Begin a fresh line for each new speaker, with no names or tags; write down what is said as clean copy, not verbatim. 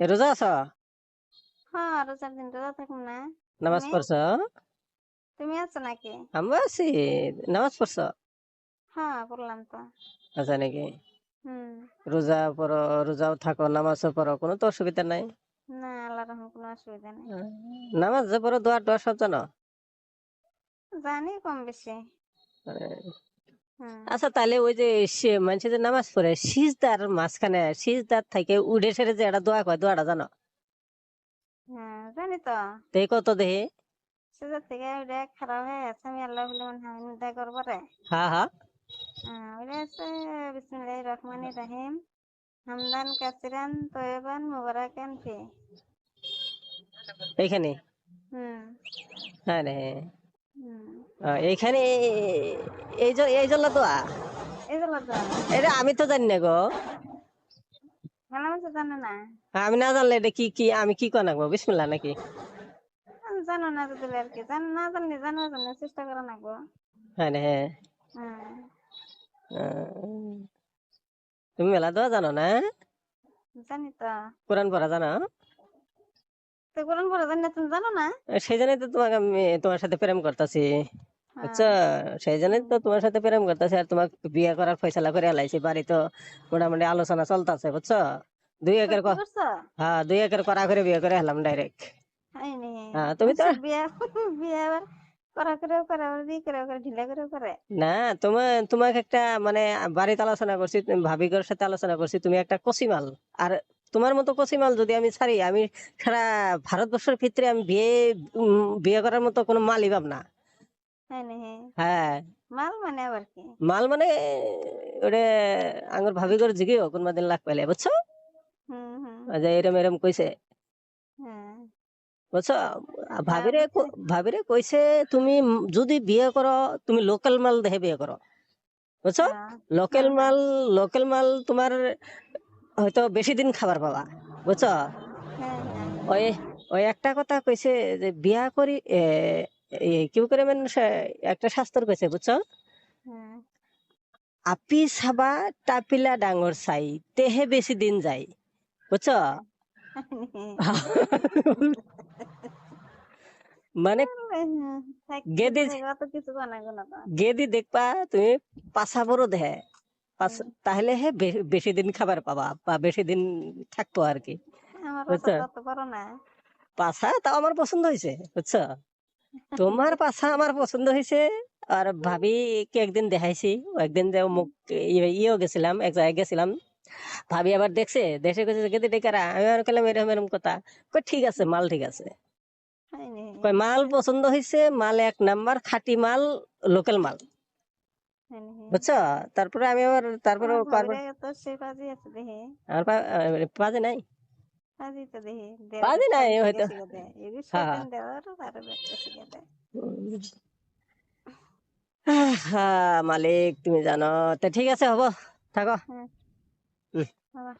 রোজা আছো?
হ্যাঁ, রোজার দিন রোজা থাকুম না।
নামাজ
তুমি
পড়ছো?
তুমি আছো নাকি?
আমরা আছি। নামাজ পড়ছো?
হ্যাঁ, পড়লাম তো।
আচ্ছা নাকি?
হুম।
রোজা পড়ো, রোজাও থাকো, নামাজও পড়ো, কোনো তো অসুবিধা নাই।
না, আল্লাহর রহমে কোনো অসুবিধা নেই।
আহ, নামাজ যে পড়ো, দোয়া টোয়া সব জানো?
জানি কম বেশি।
আহ,
হুম।
আচ্ছা, তাহলে ওই যে মানুষ যে নামাজ পড়ে সিজদার মাঝখানে, সিজদার থেকে উঠে সেরে যে একটা দোয়া কয়, দোয়াটা জানো?
হ্যাঁ, জানি তো।
তো এই কত দেহে?
সেজার থেকে ওইটা খারাপ হয়ে আছে, আমি আল্লাহ বলে মনে হয় নিন্দা করবো রে।
হ্যাঁ হ্যাঁ।
ওইটা আছে বিসমিল্লাহির রহমানির রহিম, হামদান কাসিরান তয়্যিবান মুবারাকান ফি।
এইখানে?
হুম।
হ্যাঁ রে।
হুম।
এইখানে এই জন্য দোয়া।
এই যে লজ্জা,
এটা আমি তো জানি না গো।
ভালো মতো জানো না?
আমি না জানলে এটা কি কি আমি কি করা নাকবো? বিসমিল্লাহ নাকি?
জানো না যদি আর কি, না জানলে জানার জন্য চেষ্টা করো না গো।
হ্যাঁ রে, হ্যাঁ।
হ্যাঁ,
আহ, তুমি মেলা দোয়া জানো না?
জানি তো।
কোরআন পড়া জানো?
তো কোরআন পড়া জানি না, তুমি জানো না?
সেই জন্যই তো তোমাকে আমি তোমার সাথে প্রেম করতেছি। বুঝছো?
হ্যাঁ।
সেই জন্যই তো তোমার সাথে প্রেম করতেছি, আর তোমাকে বিয়ে করার ফয়সালা করে আলাইছি। বাড়ি তো মোটামুটি আলোচনা চলতেছে, বুঝছো? দুই একের
সত্যি করছো?
হ্যাঁ, দুই একের করা করে বিয়ে করে এলাম ডাইরেক্ট।
হাই নে,
হ্যাঁ, তুমি তো
মানুষের বিয়ে বিয়ে আবার করা করেও করে, আবার বিয়ে করেও করে, ঢিলা করেও করে।
না, তোমাকে একটা মানে বাড়িতে আলোচনা করছি, ভাবিগর সাথে আলোচনা করছি, তুমি একটা কচিমাল। আর তোমার মতো কচিমাল যদি আমি ছাড়ি, আমি সারা ভারতবর্ষের ভিতরে আমি বিয়ে করার মতো কোনো মালই পাব না।
হাই নে,
হ্যাঁ।
মাল মানে আবার কি?
মাল মানে ওরে আঙ্গুর ভাবিগর জিগিও কোনদিন লাগ পাইলে, বুঝছো?
হুম হুম।
যে এরম এরম কইছে,
হ্যাঁ।
বুঝছো?
তা বুঝছি।
ভাবিরে কইছে, তুমি যদি বিয়ে করো, তুমি লোকাল মাল দেখে বিয়ে করো, বুঝছো?
হ্যাঁ
লোকাল
হ্যাঁ হ্যাঁ
মাল, লোকাল মাল তোমার হয়তো বেশি দিন খাবার পাবা, বুঝছো?
হ্যাঁ হ্যাঁ
ওই ওই একটা কথা কইছে যে বিয়া করি কেউ করে মানুষ একটা শাস্ত্র কইছে, বুঝছো?
হ্যাঁ।
আপি সাবা টাপিলা ডাঙর চাই, তেহে বেশি দিন যায়, বুঝছো?
হ্যাঁ।
মানে
কিছু
গেদি,
থেকে অত কিছু বানাবো না তো।
গেদি দেখবা তুমি, পাছা বড় দেহে,
হুম।
তাহলে হে বেশি দিন খাবার পাবা বা বেশি দিন থাকবো আর কি,
আমার বাসা
বুঝছো?
তো অত বড় না।
পাছা তাও আমার পছন্দ হয়েছে, বুঝছো? তোমার পাছা আমার পছন্দ হয়েছে। আর ভাবি কে একদিন দেখাইছি, ও একদিন যে মুখ ইয়েও গেছিলাম, এক জায়গায় গেছিলাম। ভাবি আবার দেখছে, দেশে গেছে গেদি ডেকারা, আমি আর বললাম এরকম এরকম কথা। কই ঠিক আছে, মাল ঠিক আছে।
হাই নে,
কই মাল পছন্দ হয়েছে, মাল এক নাম্বার খাঁটি মাল, লোকাল মাল,
হাই নে।
বুঝছো? তারপরে আমি আবার তারপরে
তোমার ভাবিরা তো সেই পাজি আছে দেখে।
আমার পাজে নাই।
পাজি তো দেখে দেয় তো,
পাজে নাই
খালি
হয়তো।
শিখে শিখে দেয়, এই যে
হ্যাঁ।
শয়তান দেওয়ার আর একটা শিখে দেয়।
হ্যাঁ মালিক, তুমি জানো। তো ঠিক আছে, হবো, থাকো।
হ্যাঁ।
হুম।
বাবা।